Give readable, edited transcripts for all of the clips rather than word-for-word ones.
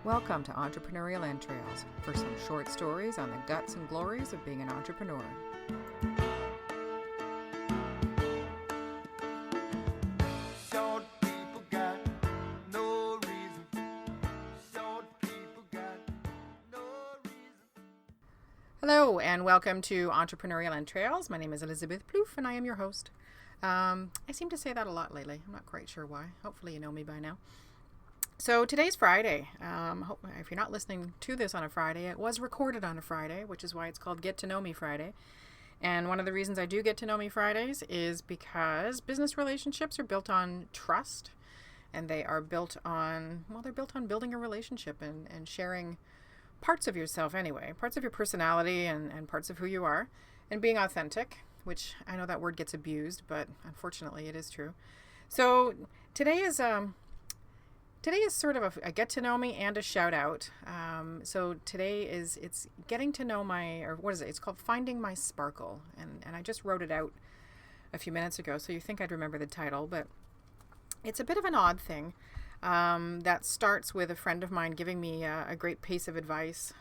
Welcome to Entrepreneurial Entrails for some short stories on the guts and glories of being an entrepreneur. Hello and welcome to Entrepreneurial Entrails. My name is Elizabeth Plouffe and I am your host. I seem to say that a lot lately. I'm not quite sure why. Hopefully you know me by now. So today's Friday. If you're not listening to this on a Friday, it was recorded on a Friday, which is why it's called Get to Know Me Friday. And one of the reasons I do Get to Know Me Fridays is because business relationships are built on trust, and they are built on, they're built on building a relationship and sharing parts of yourself anyway, parts of your personality and parts of who you are, and being authentic, which I know that word gets abused, but unfortunately it is true. So today is sort of a get to know me and a shout out. So today it's getting to know it's called Finding My Sparkle. And I just wrote it out a few minutes ago, so you think I'd remember the title, but it's a bit of an odd thing that starts with a friend of mine giving me a great piece of advice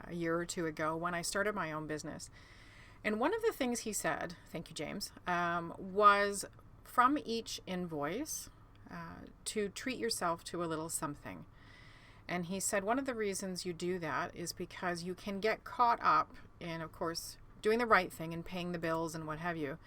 a year or two ago when I started my own business. And one of the things he said, thank you, James, was from each invoice, to treat yourself to a little something. And he said one of the reasons you do that is because you can get caught up in, of course, doing the right thing and paying the bills and what have you,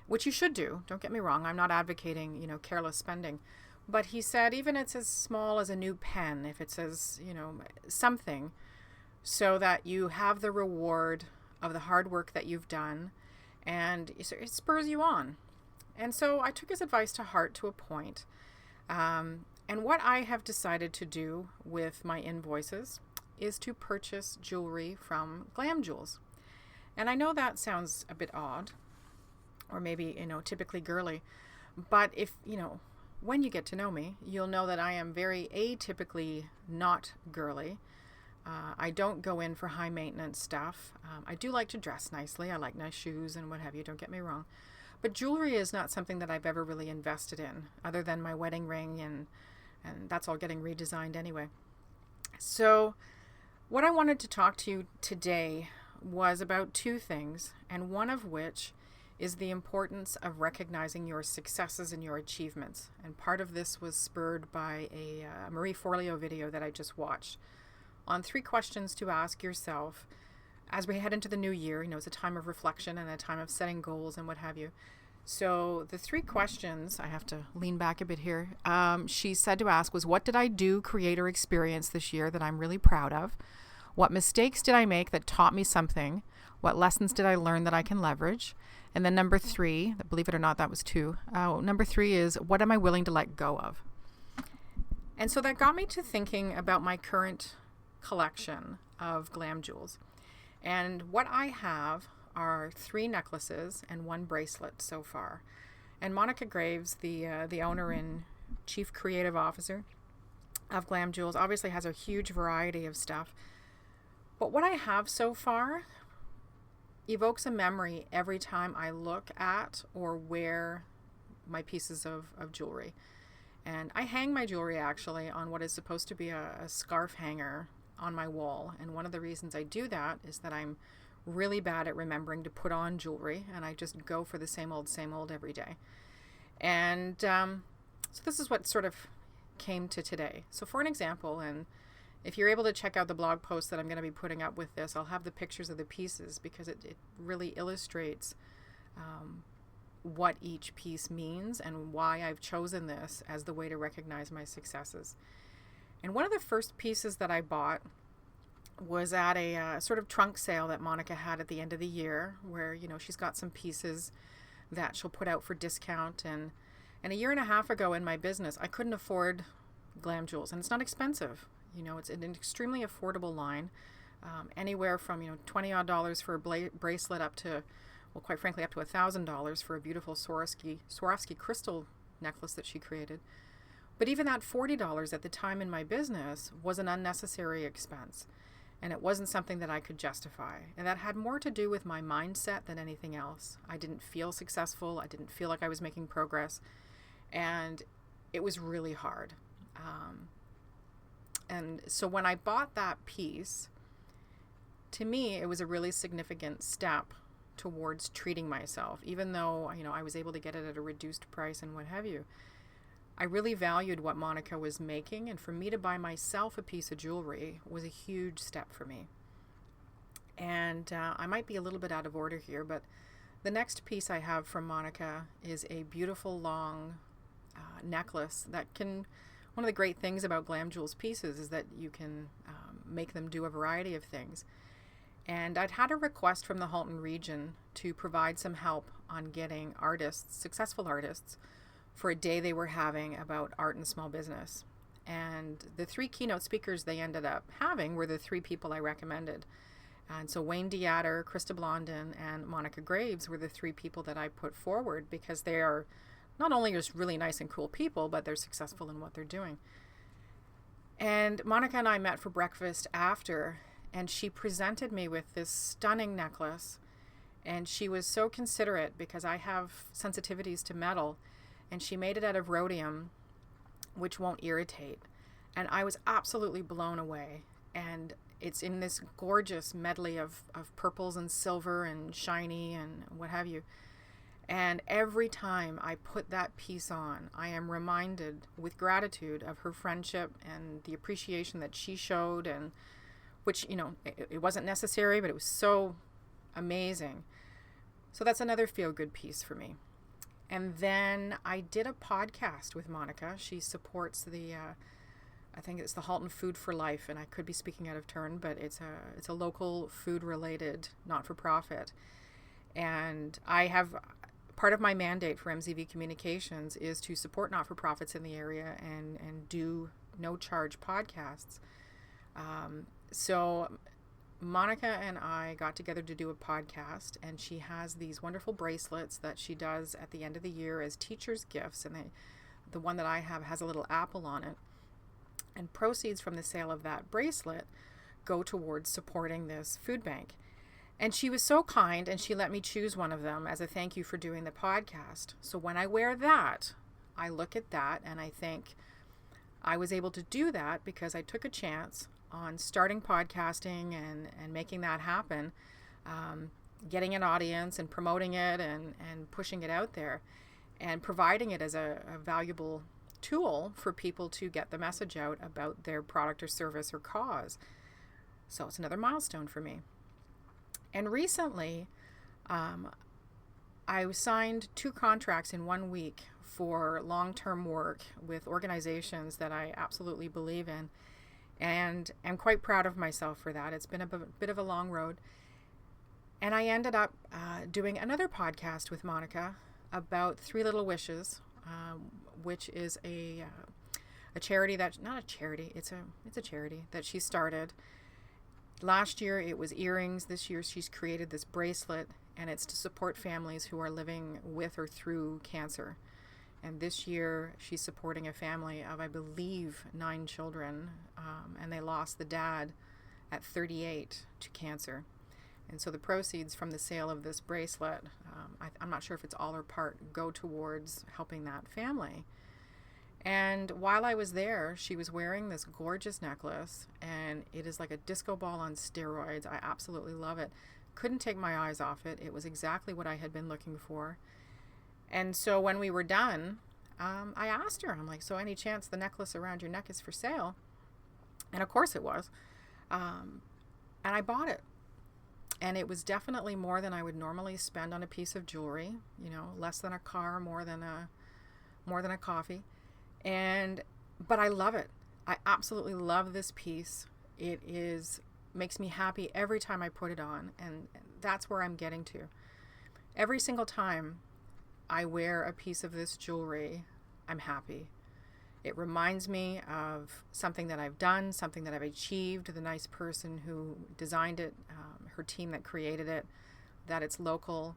which you should do. Don't get me wrong. I'm not advocating, careless spending. But he said even it's as small as a new pen, if it says, something, so that you have the reward of the hard work that you've done, and it spurs you on. And so I took his advice to heart to a point. And what I have decided to do with my invoices is to purchase jewelry from Glam Jewels. And I know that sounds a bit odd, or maybe, typically girly, but if, when you get to know me, you'll know that I am very atypically not girly. I don't go in for high maintenance stuff. I do like to dress nicely. I like nice shoes and what have you, don't get me wrong. But jewelry is not something that I've ever really invested in, other than my wedding ring, and that's all getting redesigned anyway. So what I wanted to talk to you today was about two things, and one of which is the importance of recognizing your successes and your achievements. And part of this was spurred by a Marie Forleo video that I just watched on 3 questions to ask yourself as we head into the new year. It's a time of reflection and a time of setting goals and what have you. So the 3 questions, I have to lean back a bit here, she said to ask was, what did I do, create, or experience this year that I'm really proud of? What mistakes did I make that taught me something? What lessons did I learn that I can leverage? And then number 3, believe it or not, that was 2. Number 3 is, what am I willing to let go of? And so that got me to thinking about my current collection of Glam Jewels. And what I have are 3 necklaces and 1 bracelet so far. And Monica Graves, the owner and chief creative officer of Glam Jewels, obviously has a huge variety of stuff. But what I have so far evokes a memory every time I look at or wear my pieces of jewelry. And I hang my jewelry actually on what is supposed to be a scarf hanger on my wall. And one of the reasons I do that is that I'm really bad at remembering to put on jewelry, and I just go for the same old every day. And so this is what sort of came to today. So for an example, and if you're able to check out the blog post that I'm going to be putting up with this, I'll have the pictures of the pieces because it really illustrates what each piece means and why I've chosen this as the way to recognize my successes. And one of the first pieces that I bought was at a sort of trunk sale that Monica had at the end of the year, where, she's got some pieces that she'll put out for discount. And a year and a half ago in my business, I couldn't afford Glam Jewels, and it's not expensive. It's an extremely affordable line, anywhere from, $20 odd for a bracelet up to, well, quite frankly, up to $1,000 for a beautiful Swarovski crystal necklace that she created. But even that $40 at the time in my business was an unnecessary expense. And it wasn't something that I could justify. And that had more to do with my mindset than anything else. I didn't feel successful. I didn't feel like I was making progress. And it was really hard. And so when I bought that piece, to me, it was a really significant step towards treating myself, even though, I was able to get it at a reduced price and what have you. I really valued what Monica was making, and for me to buy myself a piece of jewelry was a huge step for me. And I might be a little bit out of order here, but the next piece I have from Monica is a beautiful long necklace that can, one of the great things about Glam Jewels pieces is that you can make them do a variety of things. And I'd had a request from the Halton region to provide some help on getting artists, successful artists, for a day they were having about art and small business. And the 3 keynote speakers they ended up having were the 3 people I recommended. And so Wayne Deatter, Krista Blondin, and Monica Graves were the 3 people that I put forward because they are not only just really nice and cool people, but they're successful in what they're doing. And Monica and I met for breakfast after, and she presented me with this stunning necklace. And she was so considerate because I have sensitivities to metal, and she made it out of rhodium, which won't irritate. And I was absolutely blown away. And it's in this gorgeous medley of purples and silver and shiny and what have you. And every time I put that piece on, I am reminded with gratitude of her friendship and the appreciation that she showed, and which, it wasn't necessary, but it was so amazing. So that's another feel-good piece for me. And then I did a podcast with Monica. She supports the, I think it's the Halton Food for Life, and I could be speaking out of turn, but it's a local food-related not-for-profit. And I have, part of my mandate for MZV Communications is to support not-for-profits in the area and do no-charge podcasts. So Monica and I got together to do a podcast, and she has these wonderful bracelets that she does at the end of the year as teachers' gifts, and the one that I have has a little apple on it. And proceeds from the sale of that bracelet go towards supporting this food bank. And she was so kind, and she let me choose one of them as a thank you for doing the podcast. So when I wear that, I look at that and I think I was able to do that because I took a chance on starting podcasting and making that happen, getting an audience and promoting it and pushing it out there and providing it as a valuable tool for people to get the message out about their product or service or cause. So it's another milestone for me. And recently, I signed 2 contracts in 1 week for long-term work with organizations that I absolutely believe in. And I'm quite proud of myself for that. It's been a bit of a long road. And I ended up doing another podcast with Monica about 3 Little Wishes, which is a charity that, not a charity, it's a charity that she started. Last year it was earrings. This year she's created this bracelet, and it's to support families who are living with or through cancer. And this year she's supporting a family of, I believe, 9 children, and they lost the dad at 38 to cancer. And so the proceeds from the sale of this bracelet, I'm not sure if it's all or part, go towards helping that family. And while I was there, she was wearing this gorgeous necklace, and it is like a disco ball on steroids. I absolutely love it. Couldn't take my eyes off it. It was exactly what I had been looking for. And so when we were done, I asked her, I'm like, so any chance the necklace around your neck is for sale? And of course it was. And I bought it. And it was definitely more than I would normally spend on a piece of jewelry, less than a car, more than a coffee. But I love it. I absolutely love this piece. It makes me happy every time I put it on. And that's where I'm getting to. Every single time I wear a piece of this jewelry, I'm happy. It reminds me of something that I've done, something that I've achieved, the nice person who designed it, her team that created it, that it's local,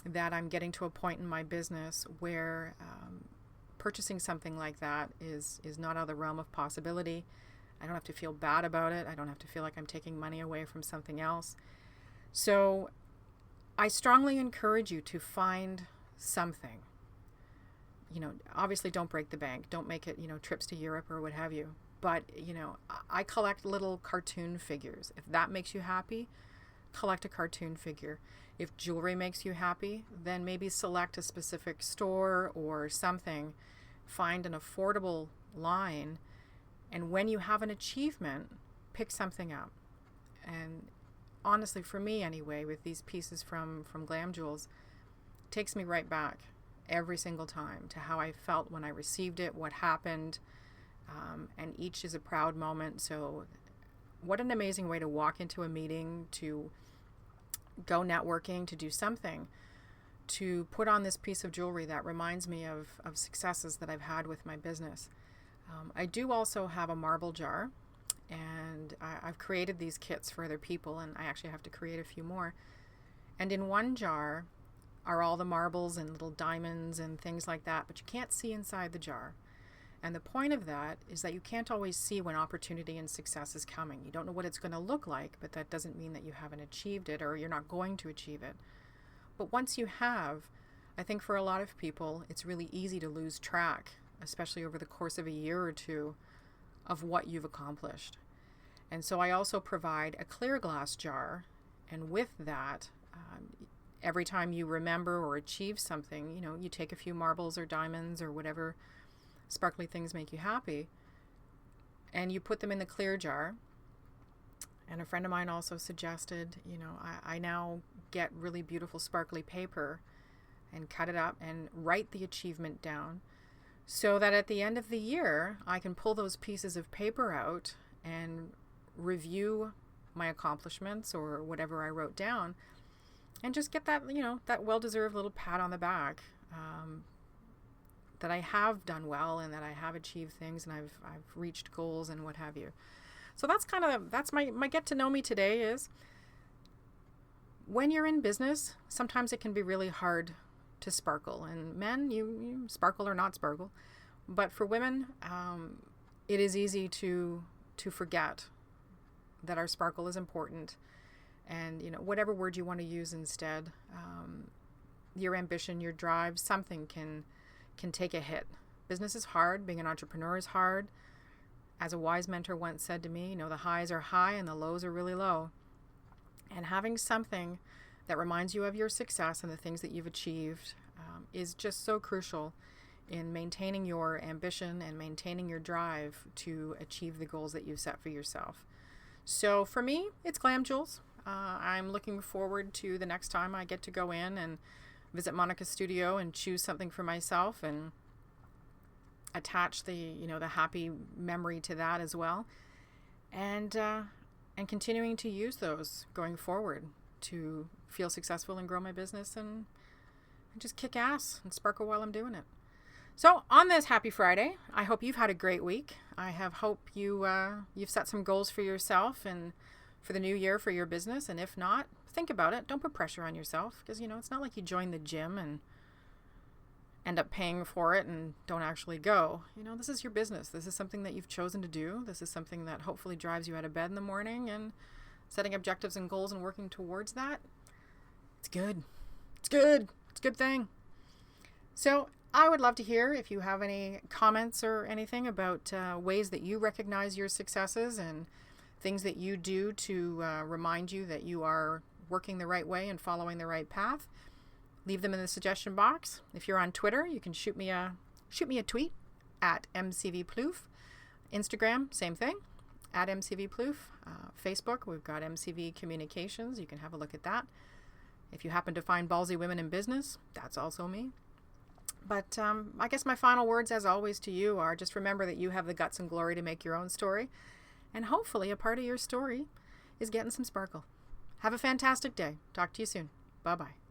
that I'm getting to a point in my business where purchasing something like that is not out of the realm of possibility. I don't have to feel bad about it. I don't have to feel like I'm taking money away from something else. So I strongly encourage you to find something. Obviously don't break the bank. Don't make it, trips to Europe or what have you. But, I collect little cartoon figures. If that makes you happy, collect a cartoon figure. If jewelry makes you happy, then maybe select a specific store or something. Find an affordable line. And when you have an achievement, pick something up. And honestly, for me anyway, with these pieces from Glam Jewels, it takes me right back every single time to how I felt when I received it, what happened. And each is a proud moment. So what an amazing way to walk into a meeting, to go networking, to do something, to put on this piece of jewelry that reminds me of successes that I've had with my business. I do also have a marble jar, and I've created these kits for other people, and I actually have to create a few more. And in one jar are all the marbles and little diamonds and things like that, but you can't see inside the jar. And the point of that is that you can't always see when opportunity and success is coming. You don't know what it's going to look like, but that doesn't mean that you haven't achieved it or you're not going to achieve it. But once you have, I think for a lot of people, it's really easy to lose track, especially over the course of a year or two, of what you've accomplished. And so I also provide a clear glass jar, and with that, every time you remember or achieve something, you take a few marbles or diamonds or whatever sparkly things make you happy, and you put them in the clear jar. And a friend of mine also suggested, I now get really beautiful sparkly paper and cut it up and write the achievement down so that at the end of the year, I can pull those pieces of paper out and review my accomplishments or whatever I wrote down and just get that, that well-deserved little pat on the back. That I have done well and that I have achieved things and I've reached goals and what have you. So that's my get to know me today is when you're in business, sometimes it can be really hard to sparkle. And men, you sparkle or not sparkle. But for women, it is easy to forget that our sparkle is important. And, whatever word you want to use instead, your ambition, your drive, something can take a hit. Business is hard. Being an entrepreneur is hard. As a wise mentor once said to me, the highs are high and the lows are really low. And having something that reminds you of your success and the things that you've achieved is just so crucial in maintaining your ambition and maintaining your drive to achieve the goals that you've set for yourself. So for me, it's Glam Jewels. I'm looking forward to the next time I get to go in and visit Monica's studio and choose something for myself and attach the happy memory to that as well, and continuing to use those going forward to feel successful and grow my business and just kick ass and sparkle while I'm doing it. So on this happy Friday, I hope you've had a great week. I hope you've set some goals for yourself and for the new year for your business, and if not, think about it. Don't put pressure on yourself because, it's not like you join the gym and end up paying for it and don't actually go. This is your business. This is something that you've chosen to do. This is something that hopefully drives you out of bed in the morning, and setting objectives and goals and working towards that. It's good. It's good. It's a good thing. So I would love to hear if you have any comments or anything about ways that you recognize your successes and things that you do to remind you that you are working the right way and following the right path. Leave them in the suggestion box. If you're on Twitter, you can shoot me a tweet at MCVPloof. Instagram, same thing, at MCVPloof. Facebook, we've got MCV Communications. You can have a look at that. If you happen to find ballsy women in business, that's also me. But I guess my final words, as always, to you are just remember that you have the guts and glory to make your own story. And hopefully a part of your story is getting some sparkle. Have a fantastic day. Talk to you soon. Bye-bye.